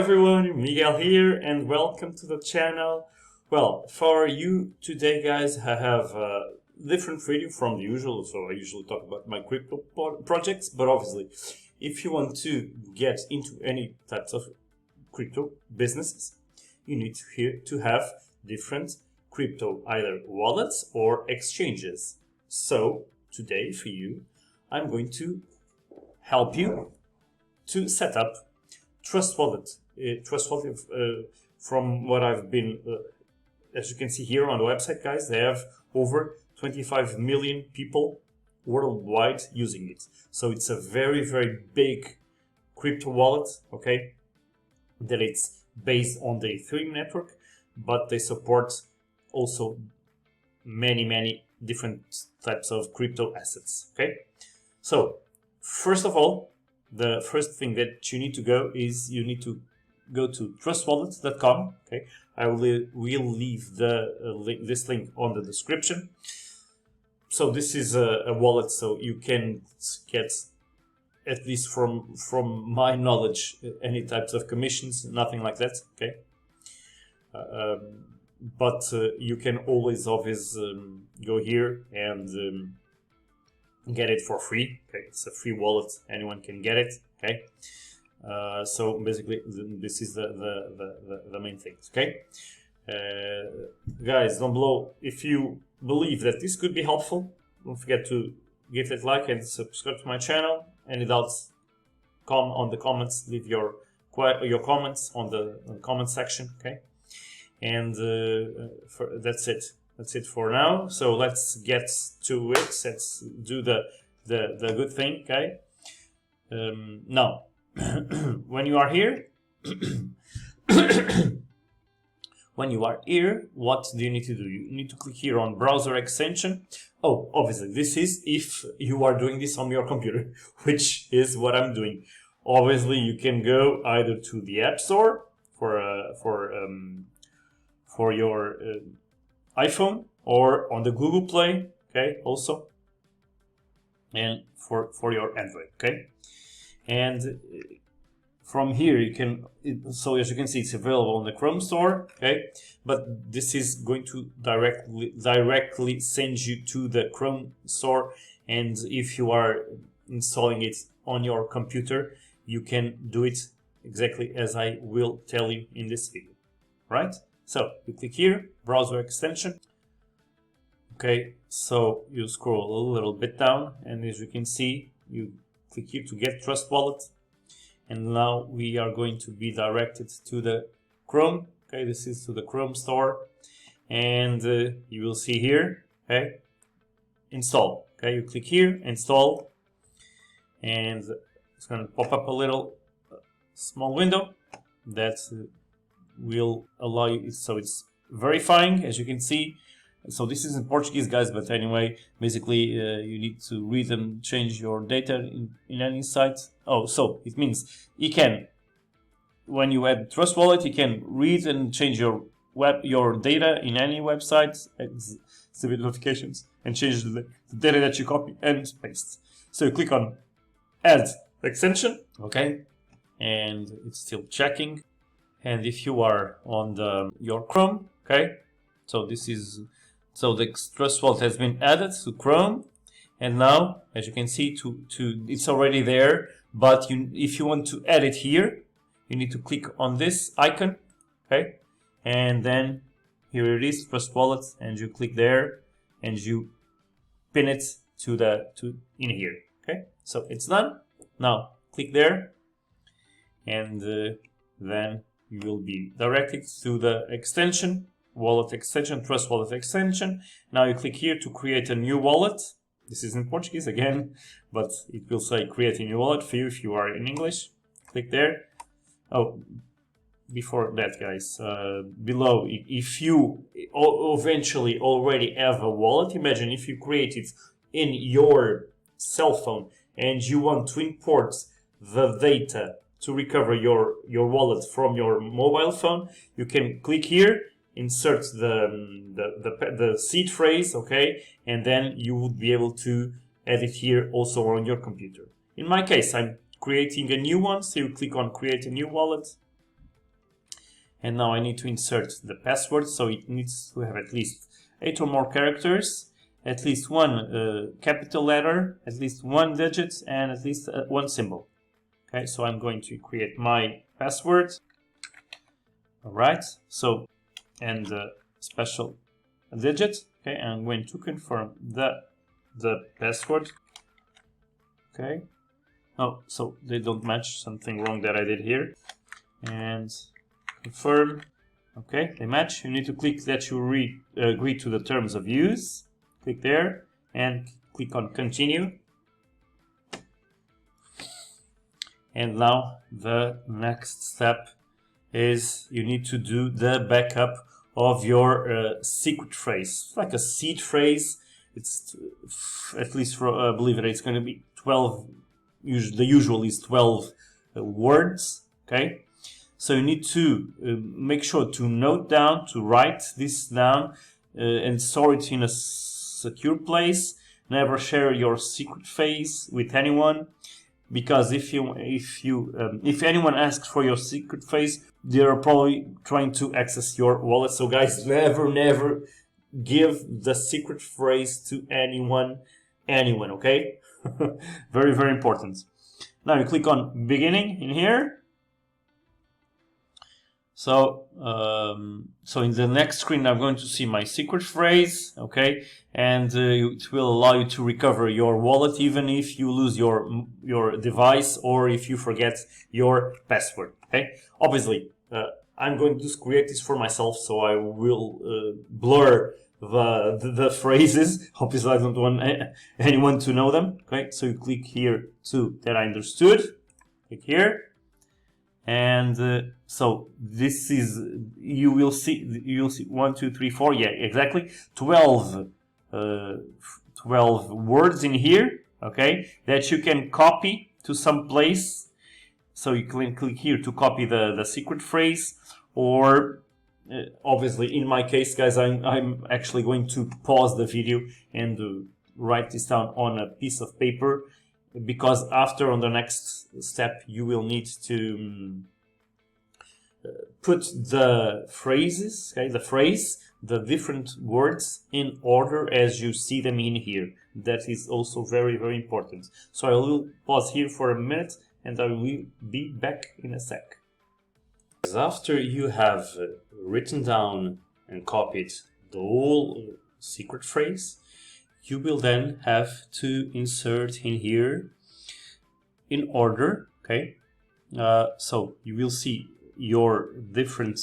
everyone, Miguel here and welcome to the channel. Well, for you today guys, I have a different video from the usual, so I usually talk about my crypto projects, but obviously if you want to get into any types of crypto businesses, you need to have different crypto either wallets or exchanges. So today for you, I'm going to help you to set up Trust Wallet. From what I've been, as you can see here on the website, guys, they have over 25 million people worldwide using it. So it's a very, very big crypto wallet, okay, that it's based on the Ethereum network, but they support also many different types of crypto assets, okay? So first of all, the first thing that you need to go to trustwallet.com. Okay, I will leave this link on the description. So this is a wallet, so you can get, at least from my knowledge, any types of commissions, nothing like that. Okay, but you can always go here and get it for free. Okay, it's a free wallet, anyone can get it. Okay, so basically this is the main things. Okay, guys, down below, if you believe that this could be helpful, don't forget to give that like and subscribe to my channel. Any doubts, come on the comments, leave your comments on the comment section. Okay, and that's it. That's it for now. So let's get to it. Let's do the good thing, okay? Now, when you are here, what do you need to do? You need to click here on browser extension. Oh, obviously, this is if you are doing this on your computer, which is what I'm doing. Obviously, you can go either to the App Store for your iPhone, or on the Google Play, okay, also, and for your Android, okay. And from here you can, so as you can see, it's available on the Chrome Store, okay, but this is going to directly send you to the Chrome Store, and if you are installing it on your computer, you can do it exactly as I will tell you in this video, right? So you click here, browser extension. Okay, so you scroll a little bit down, and as you can see, you click here to get Trust Wallet, and now we are going to be directed to the Chrome. Okay, this is to the Chrome Store, and you will see here, okay, install. Okay, you click here, install, and it's going to pop up a little small window that will allow you, so it's verifying, as you can see. So this is in Portuguese, guys, but anyway, basically you need to read and change your data in any site. Oh, so it means you can, when you add Trust Wallet, you can read and change your data in any website, exhibit notifications, and change the data that you copy and paste. So you click on Add Extension, okay, and it's still checking. And if you are on your Chrome, okay, so the Trust Wallet has been added to Chrome, and now, as you can see, it's already there. But if you want to add it here, you need to click on this icon, okay, and then here it is, Trust Wallet, and you click there, and you pin it in here, okay. So it's done. Now click there, and then you will be directed to the extension, wallet extension, Trust Wallet extension. Now you click here to create a new wallet. This is in Portuguese again, but it will say create a new wallet for you if you are in English. Click there. Oh, before that, guys, below, if you eventually already have a wallet, imagine if you create it in your cell phone and you want to import the data to recover your wallet from your mobile phone, you can click here, insert the seed phrase, okay, and then you would be able to add it here also on your computer. In my case, I'm creating a new one, so you click on create a new wallet, and now I need to insert the password, so it needs to have at least 8 or more characters, at least one capital letter, at least one digit, and at least one symbol. Okay, so I'm going to create my password. Alright, so, and special digit. Okay, I'm going to confirm the password. Okay. Oh, so they don't match, something wrong that I did here. And confirm. Okay, they match. You need to click that you agree to the terms of use. Click there and click on continue. And now the next step is you need to do the backup of your secret phrase. It's like a seed phrase. It's at least for I believe it's going to be 12. The usual is 12 words. Okay, so you need to make sure to note down, to write this down, and store it in a secure place. Never share your secret phrase with anyone, because if anyone asks for your secret phrase, they are probably trying to access your wallet. So guys, never give the secret phrase to anyone, okay? Very, very important. Now you click on beginning in here. So, so in the next screen, I'm going to see my secret phrase, okay? And it will allow you to recover your wallet even if you lose your device or if you forget your password, okay? Obviously, I'm going to create this for myself, so I will blur the phrases. Obviously, I don't want anyone to know them, okay? So you click here to that I understood. Click here. And so this is, you will see 1, 2, 3, 4, yeah, exactly 12 words in here, okay, that you can copy to some place. So you can click here to copy the secret phrase, or obviously in my case, guys, I'm actually going to pause the video and write this down on a piece of paper, because after, on the next step, you will need to put the phrases, okay, the different words in order as you see them in here. That is also very, very important. So I will pause here for a minute and I will be back in a sec. After you have written down and copied the whole secret phrase, you will then have to insert in here in order, okay? So you will see your different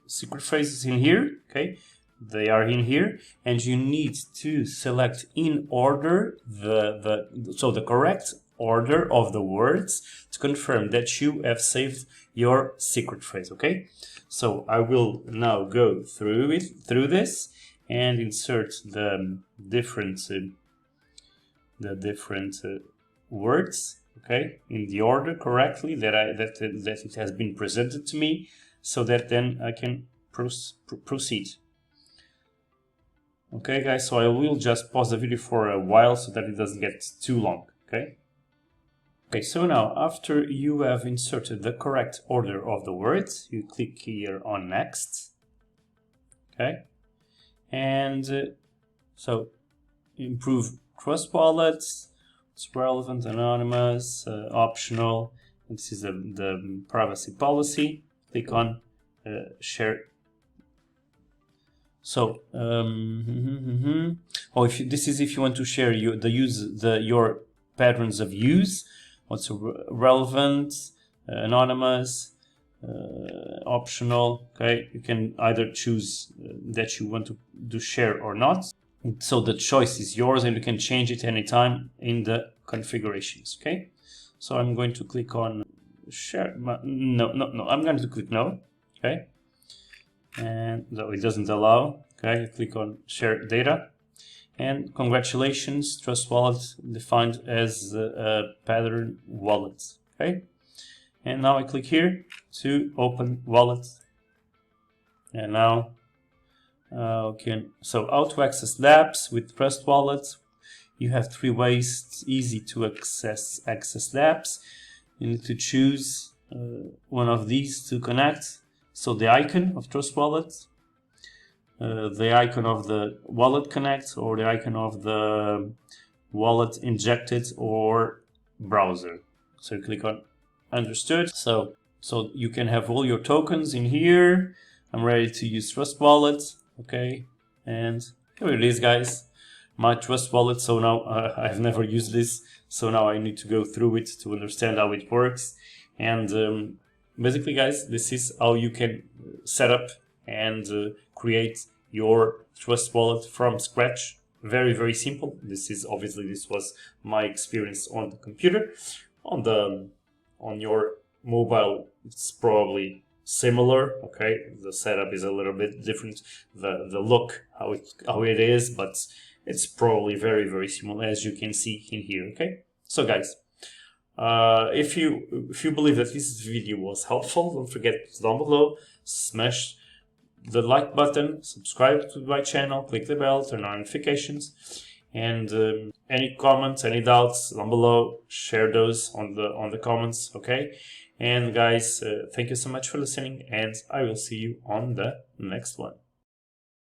secret phrases in here, okay? They are in here, and you need to select in order the correct order of the words to confirm that you have saved your secret phrase, okay? So I will now go through this and insert the different words, okay, in the order correctly that it has been presented to me, so that then I can proceed. Okay, guys, so I will just pause the video for a while so that it doesn't get too long, okay? Okay, so now after you have inserted the correct order of the words, you click here on next, okay? And so improve trust wallets, it's relevant, anonymous, optional. This is the privacy policy. Click on share. So, if you want to share your patterns of use. What's relevant, anonymous, optional. Okay, you can either choose that you want to share or not. So the choice is yours, and you can change it anytime in the configurations. Okay, so I'm going to click on share. No. I'm going to click no. Okay, and no, it doesn't allow. Okay, you click on share data. And congratulations, Trust Wallet defined as a pattern wallet. Okay, and now I click here to open wallet. And now, okay, so how to access dApps with Trust Wallet? You have 3 ways. It's easy to access dApps. You need to choose one of these to connect. So the icon of Trust Wallet, the icon of the Wallet Connect, or the icon of the Wallet Injected or browser. So you click on understood. So you can have all your tokens in here. I'm ready to use Trust Wallet. Okay, and here it is, guys. My Trust Wallet. So now I've never used this, so now I need to go through it to understand how it works. And basically, guys, this is how you can set up and create your Trust Wallet from scratch. Very, very simple. This was my experience on the computer. On your mobile, it's probably similar. Okay, the setup is a little bit different. The look, how it is, but it's probably very, very similar, as you can see in here. Okay, so guys, if you believe that this video was helpful, don't forget down below, smash the like button, subscribe to my channel, click the bell, turn on notifications, and any comments, any doubts down below, share those on the comments. Okay, and guys, thank you so much for listening, and I will see you on the next one.